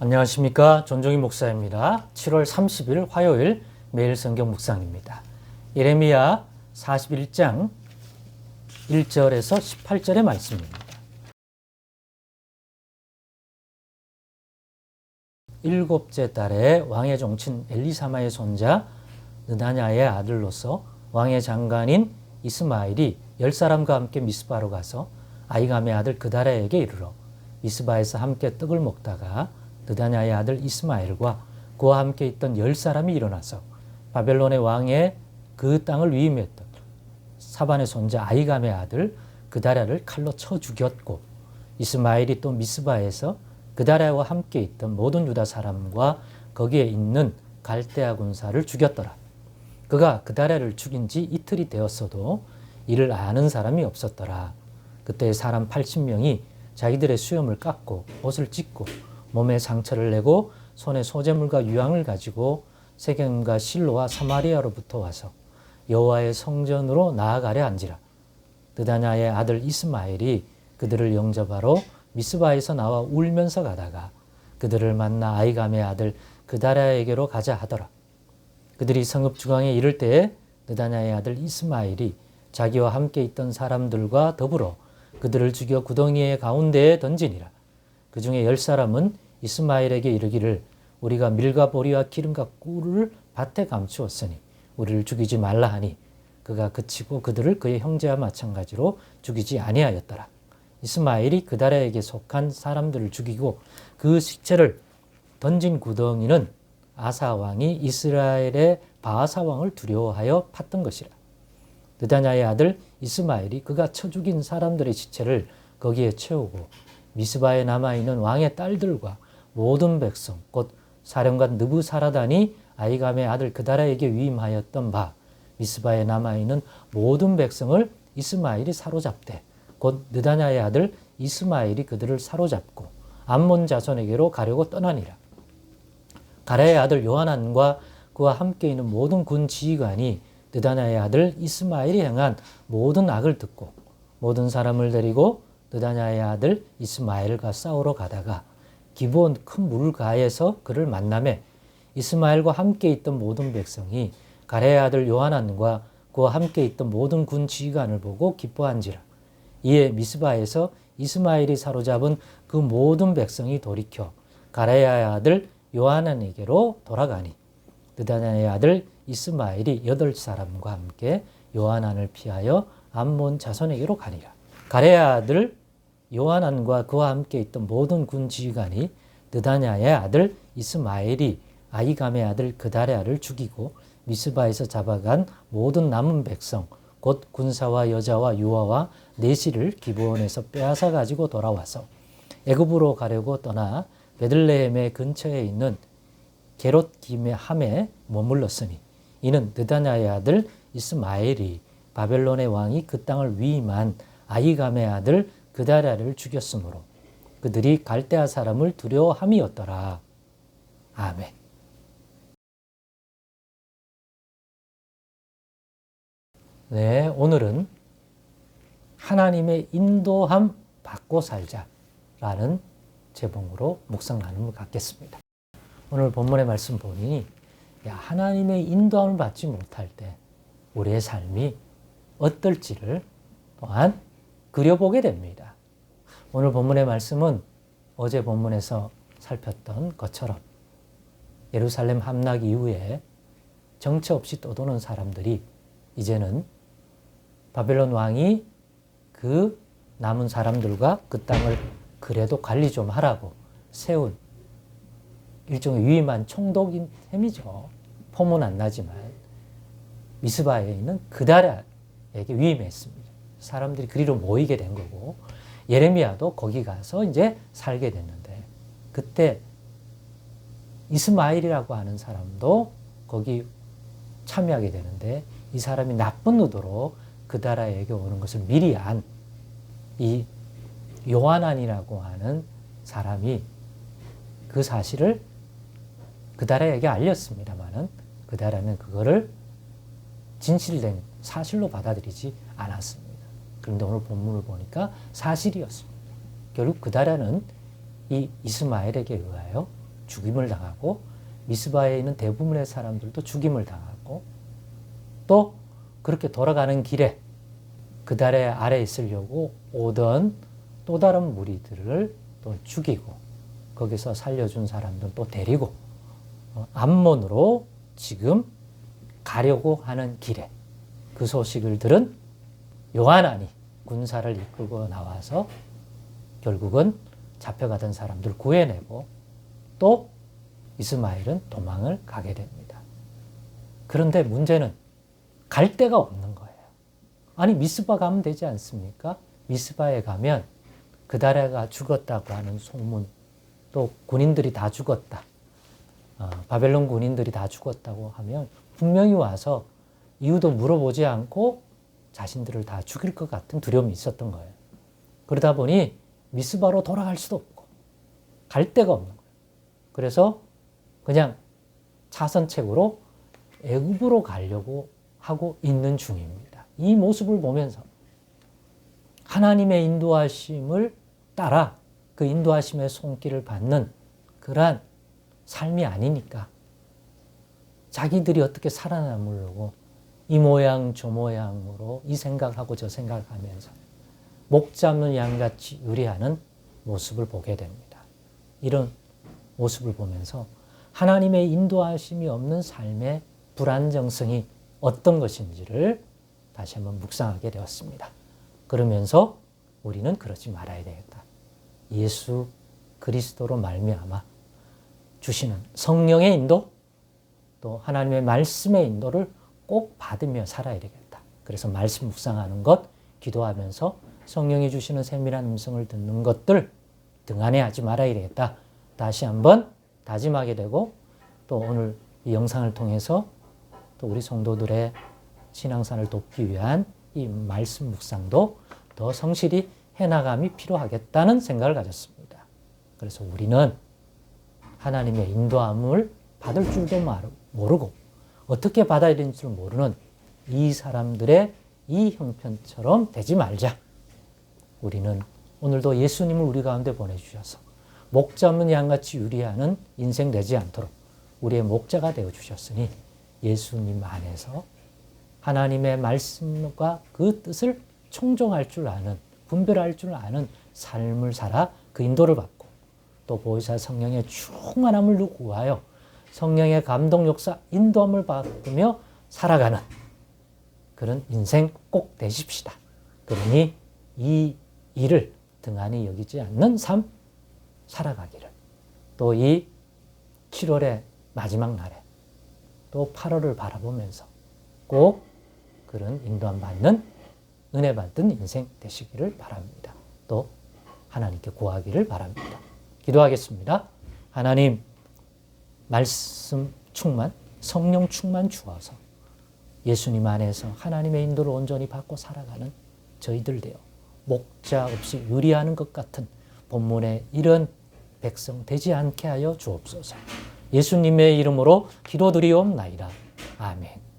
안녕하십니까. 전종희 목사입니다. 7월 30일 화요일 매일 성경 묵상입니다. 예레미야 41장 1절에서 18절의 말씀입니다. 일곱째 달에 왕의 종친 엘리사마의 손자 느다냐의 아들로서 왕의 장관인 이스마엘이 10사람과 함께 미스바로 가서 아히감의 아들 그다랴에게 이르러 미스바에서 함께 떡을 먹다가 느다냐의 아들 이스마엘과 그와 함께 있던 10사람이 일어나서 바벨론의 왕의 그 땅을 위임했던 사반의 손자 아히감의 아들 그다랴를 칼로 쳐 죽였고, 이스마엘이 또 미스바에서 그다랴와 함께 있던 모든 유다 사람과 거기에 있는 갈대아 군사를 죽였더라. 그가 그다랴를 죽인 지 이틀이 되었어도 이를 아는 사람이 없었더라. 그때 사람 80명이 자기들의 수염을 깎고 옷을 찢고 몸에 상처를 내고 손에 소재물과 유황을 가지고 세겜과 실로와 사마리아로부터 와서 여호와의 성전으로 나아가려 한지라. 느다냐의 아들 이스마엘이 그들을 영접하러 미스바에서 나와 울면서 가다가 그들을 만나 아히감의 아들 그다랴에게로 가자 하더라. 그들이 성읍 중앙에 이를 때에 느다냐의 아들 이스마엘이 자기와 함께 있던 사람들과 더불어 그들을 죽여 구덩이의 가운데에 던지니라. 그 중에 10사람은 이스마엘에게 이르기를 우리가 밀과 보리와 기름과 꿀을 밭에 감추었으니 우리를 죽이지 말라 하니 그가 그치고 그들을 그의 형제와 마찬가지로 죽이지 아니하였더라. 이스마엘이 그다랴에게 속한 사람들을 죽이고 그 시체를 던진 구덩이는 아사 왕이 이스라엘의 바아사 왕을 두려워하여 팠던 것이라. 느다냐의 아들 이스마엘이 그가 쳐 죽인 사람들의 시체를 거기에 채우고 미스바에 남아있는 왕의 딸들과 모든 백성 곧 사령관 느부사라단이 아히감의 아들 그다랴에게 위임하였던 바 미스바에 남아있는 모든 백성을 이스마엘이 사로잡되 곧 느다냐의 아들 이스마엘이 그들을 사로잡고 암몬 자손에게로 가려고 떠나니라. 가랴의 아들 요하난과 그와 함께 있는 모든 군 지휘관이 느다냐의 아들 이스마엘이 행한 모든 악을 듣고 모든 사람을 데리고 느다냐의 아들 이스마엘과 싸우러 가다가 기브온 큰 물가에서 그를 만나매 이스마엘과 함께 있던 모든 백성이 가랴의 아들 요하난과 그와 함께 있던 모든 군 지휘관을 보고 기뻐한지라. 이에 미스바에서 이스마엘이 사로잡은 그 모든 백성이 돌이켜 가랴의 아들 요하난에게로 돌아가니 느다냐의 아들 이스마엘이 8사람과 함께 요하난을 피하여 암몬 자손에게로 가니라. 가랴의 아들 요하난과 그와 함께 있던 모든 군 지휘관이 느다냐의 아들 이스마엘이 아히감의 아들 그다랴를 죽이고 미스바에서 잡아간 모든 남은 백성 곧 군사와 여자와 유아와 내시를 기브온에서 빼앗아 가지고 돌아와서 애굽으로 가려고 떠나 베들레헴의 근처에 있는 게롯기메함에 머물렀으니 이는 느다냐의 아들 이스마엘이 바벨론의 왕이 그 땅을 위임한 아히감의 아들 그다랴를 죽였으므로 그들이 갈대아 사람을 두려워함이었더라. 아멘. 네, 오늘은 하나님의 인도함 받고 살자라는 제목으로 묵상 나눔을 갖겠습니다. 오늘 본문의 말씀 보니 하나님의 인도함을 받지 못할 때 우리의 삶이 어떨지를 또한 그려보게 됩니다. 오늘 본문의 말씀은 어제 본문에서 살폈던 것처럼 예루살렘 함락 이후에 정처 없이 떠도는 사람들이 이제는 바벨론 왕이 그 남은 사람들과 그 땅을 그래도 관리 좀 하라고 세운 일종의 위임한 총독인 셈이죠. 포문 안 나지만 미스바에 있는 그다랴에게 위임했습니다. 사람들이 그리로 모이게 된 거고 예레미야도 거기 가서 이제 살게 됐는데 그때 이스마엘이라고 하는 사람도 거기 참여하게 되는데 이 사람이 나쁜 의도로 그다랴에게 오는 것을 미리 안 이 요하난이라고 하는 사람이 그 사실을 그다랴에게 알렸습니다만은 그다랴는 그거를 진실된 사실로 받아들이지 않았습니다. 그런데 오늘 본문을 보니까 사실이었습니다. 결국 그다랴는 이 이스마엘에게 의하여 죽임을 당하고 미스바에 있는 대부분의 사람들도 죽임을 당하고 또 그렇게 돌아가는 길에 그 달의 아래에 있으려고 오던 또 다른 무리들을 또 죽이고 거기서 살려준 사람들 또 데리고 암몬으로 지금 가려고 하는 길에 그 소식을 들은 요하난이 군사를 이끌고 나와서 결국은 잡혀가던 사람들 구해내고 또 이스마엘은 도망을 가게 됩니다. 그런데 문제는 갈 데가 없는 거예요. 아니 미스바 가면 되지 않습니까? 미스바에 가면 그다레가 죽었다고 하는 소문, 또 군인들이 다 죽었다. 바벨론 군인들이 다 죽었다고 하면 분명히 와서 이유도 물어보지 않고 자신들을 다 죽일 것 같은 두려움이 있었던 거예요. 그러다 보니 미스바로 돌아갈 수도 없고 갈 데가 없는 거예요. 그래서 그냥 차선책으로 애굽으로 가려고 하고 있는 중입니다. 이 모습을 보면서 하나님의 인도하심을 따라 그 인도하심의 손길을 받는 그러한 삶이 아니니까 자기들이 어떻게 살아남으려고 이 모양 저 모양으로 이 생각하고 저 생각하면서 목 잡는 양같이 의뢰하는 모습을 보게 됩니다. 이런 모습을 보면서 하나님의 인도하심이 없는 삶의 불안정성이 어떤 것인지를 다시 한번 묵상하게 되었습니다. 그러면서 우리는 그러지 말아야 되겠다. 예수 그리스도로 말미암아 주시는 성령의 인도 또 하나님의 말씀의 인도를 꼭 받으며 살아야 되겠다. 그래서 말씀 묵상하는 것, 기도하면서 성령이 주시는 세밀한 음성을 듣는 것들 등한해하지 말아야 되겠다. 다시 한번 다짐하게 되고 또 오늘 이 영상을 통해서 또 우리 성도들의 신앙생활을 돕기 위한 이 말씀 묵상도 더 성실히 해나감이 필요하겠다는 생각을 가졌습니다. 그래서 우리는 하나님의 인도함을 받을 줄도 모르고 어떻게 받아야 되는지 모르는 이 사람들의 이 형편처럼 되지 말자. 우리는 오늘도 예수님을 우리 가운데 보내주셔서 목 잡는 양같이 유리하는 인생 되지 않도록 우리의 목자가 되어주셨으니 예수님 안에서 하나님의 말씀과 그 뜻을 총정할 줄 아는, 분별할 줄 아는 삶을 살아 그 인도를 받고 또 보혜사 성령의 충만함을 구하여 성령의 감동 역사 인도함을 받으며 살아가는 그런 인생 꼭 되십시다. 그러니 이 일을 등한히 여기지 않는 삶 살아가기를 또 이 7월의 마지막 날에 또 8월을 바라보면서 꼭 그런 인도함 받는 은혜 받은 인생 되시기를 바랍니다. 또 하나님께 구하기를 바랍니다. 기도하겠습니다. 하나님 말씀 충만, 성령 충만 주어서 예수님 안에서 하나님의 인도를 온전히 받고 살아가는 저희들 되어 목자 없이 유리하는 것 같은 본문의 이런 백성 되지 않게 하여 주옵소서. 예수님의 이름으로 기도드리옵나이다. 아멘.